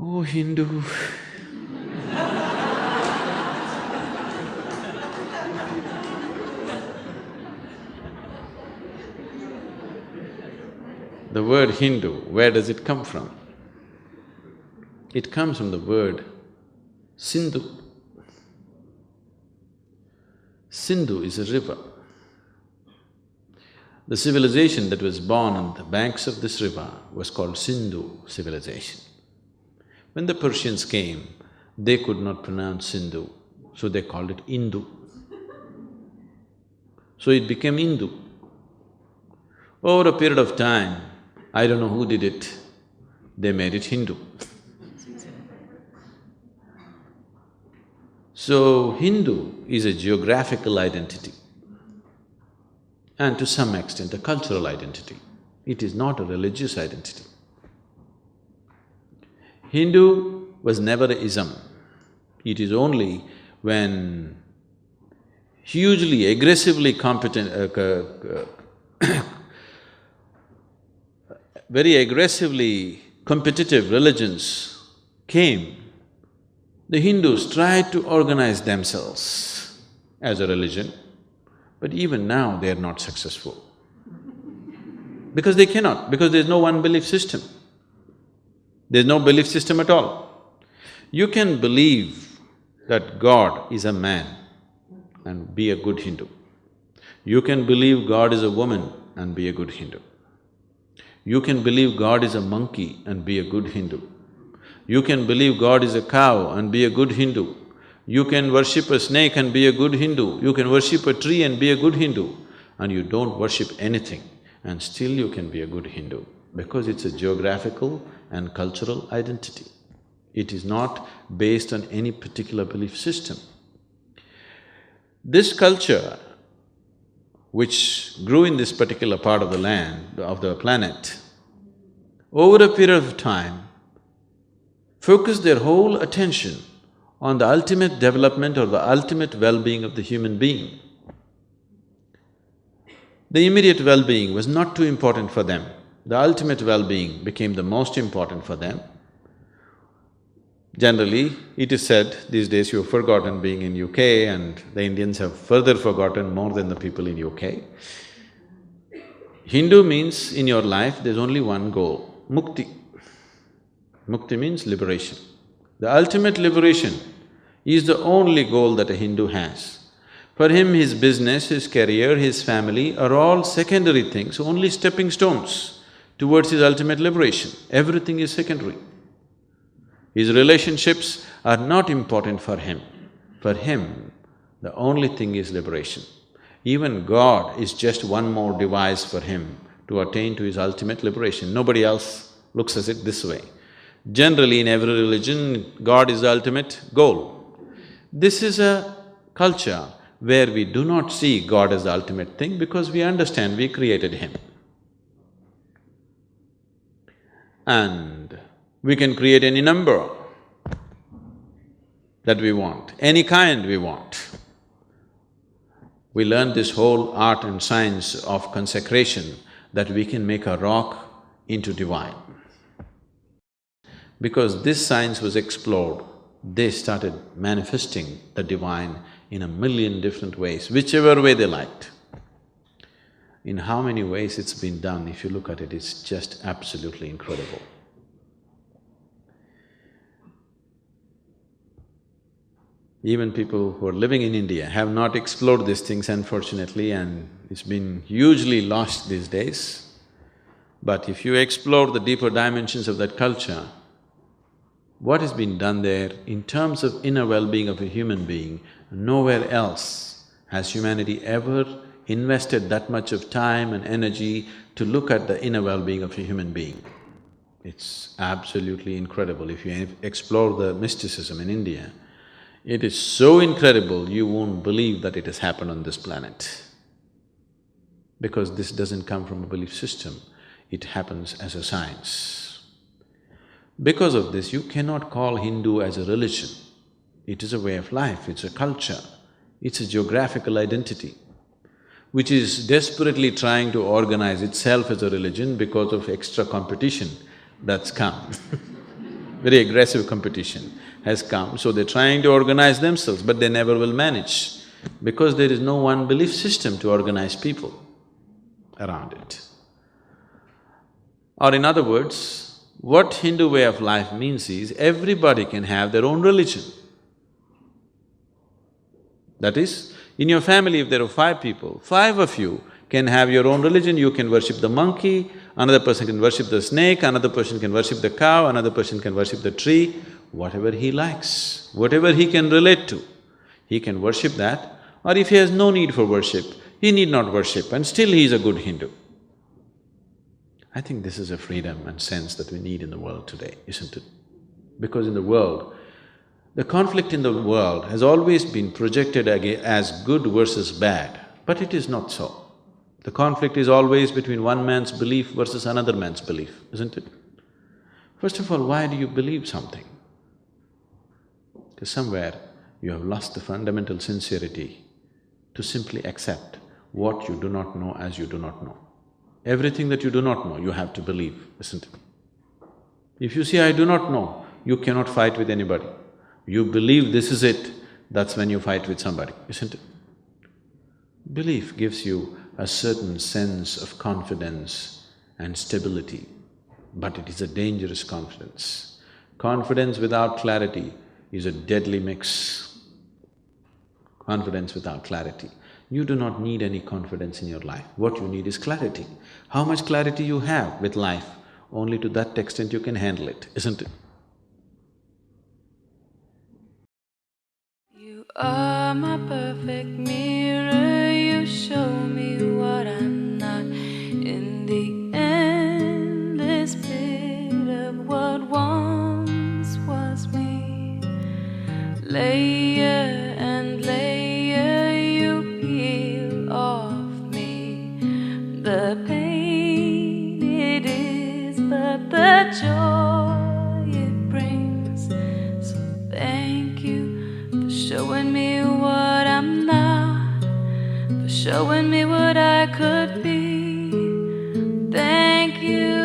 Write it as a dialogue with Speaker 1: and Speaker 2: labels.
Speaker 1: Oh, Hindu. The word Hindu, where does it come from? It comes from the word Sindhu. Sindhu is a river. The civilization that was born on the banks of this river was called Sindhu civilization. When the Persians came, they could not pronounce Sindhu, so they called it Indu. So it became Indu. Over a period of time, I don't know who did it, they made it Hindu. So, Hindu is a geographical identity and to some extent a cultural identity. It is not a religious identity. Hindu was never an ism. It is only when hugely, aggressively very aggressively competitive religions came, the Hindus tried to organize themselves as a religion, but even now they are not successful. Because they cannot, because there's no one belief system. There's no belief system at all. You can believe that God is a man and be a good Hindu. You can believe God is a woman and be a good Hindu. You can believe God is a monkey and be a good Hindu. You can believe God is a cow and be a good Hindu. You can worship a snake and be a good Hindu. You can worship a tree and be a good Hindu. And you don't worship anything and still you can be a good Hindu because it's a geographical and cultural identity. It is not based on any particular belief system. This culture, which grew in this particular part of the land, of the planet, over a period of time, focused their whole attention on the ultimate development or the ultimate well-being of the human being. The immediate well-being was not too important for them. The ultimate well-being became the most important for them. Generally, it is said these days you've forgotten being in UK and the Indians have further forgotten more than the people in UK. Hindu means in your life there's only one goal, mukti. Mukti means liberation. The ultimate liberation is the only goal that a Hindu has. For him, his business, his career, his family are all secondary things, only stepping stones towards his ultimate liberation. Everything is secondary. His relationships are not important for him. For him, the only thing is liberation. Even God is just one more device for him to attain to his ultimate liberation. Nobody else looks at it this way. Generally, in every religion, God is the ultimate goal. This is a culture where we do not see God as the ultimate thing because we understand we created him. And we can create any number that we want, any kind we want. We learn this whole art and science of consecration that we can make a rock into divine. Because this science was explored, they started manifesting the divine in a million different ways, whichever way they liked. In how many ways it's been done, if you look at it, it's just absolutely incredible. Even people who are living in India have not explored these things, unfortunately, and it's been hugely lost these days. But if you explore the deeper dimensions of that culture, what has been done there in terms of inner well-being of a human being, nowhere else has humanity ever invested that much of time and energy to look at the inner well-being of a human being. It's absolutely incredible. If you explore the mysticism in India, it is so incredible you won't believe that it has happened on this planet. Because this doesn't come from a belief system, it happens as a science. Because of this, you cannot call Hindu as a religion. It is a way of life, it's a culture, it's a geographical identity, which is desperately trying to organize itself as a religion because of extra competition that's come. very aggressive competition has come, so they're trying to organize themselves, but they never will manage because there is no one belief system to organize people around it. Or in other words, what Hindu way of life means is everybody can have their own religion. That is, in your family if there are 5 people, 5 of you can have your own religion, you can worship the monkey, another person can worship the snake, another person can worship the cow, another person can worship the tree, whatever he likes, whatever he can relate to, he can worship that. Or if he has no need for worship, he need not worship and still he is a good Hindu. I think this is a freedom and sense that we need in the world today, isn't it? Because in the world, the conflict in the world has always been projected as good versus bad, but it is not so. The conflict is always between one man's belief versus another man's belief, isn't it? First of all, why do you believe something? Because somewhere you have lost the fundamental sincerity to simply accept what you do not know as you do not know. Everything that you do not know, you have to believe, isn't it? If you say, I do not know, you cannot fight with anybody. You believe this is it, that's when you fight with somebody, isn't it? Belief gives you a certain sense of confidence and stability, but it is a dangerous confidence. Confidence without clarity is a deadly mix. Confidence without clarity. You do not need any confidence in your life. What you need is clarity. How much clarity you have with life, only to that extent you can handle it, isn't it?
Speaker 2: You are my perfect mirror, you show me what I'm not. In the endless pit of what once was me, layer and layer you peel off me. The pain it is, but the joy it brings. So thank you for showing me what I'm not, for showing me what I could be. Thank you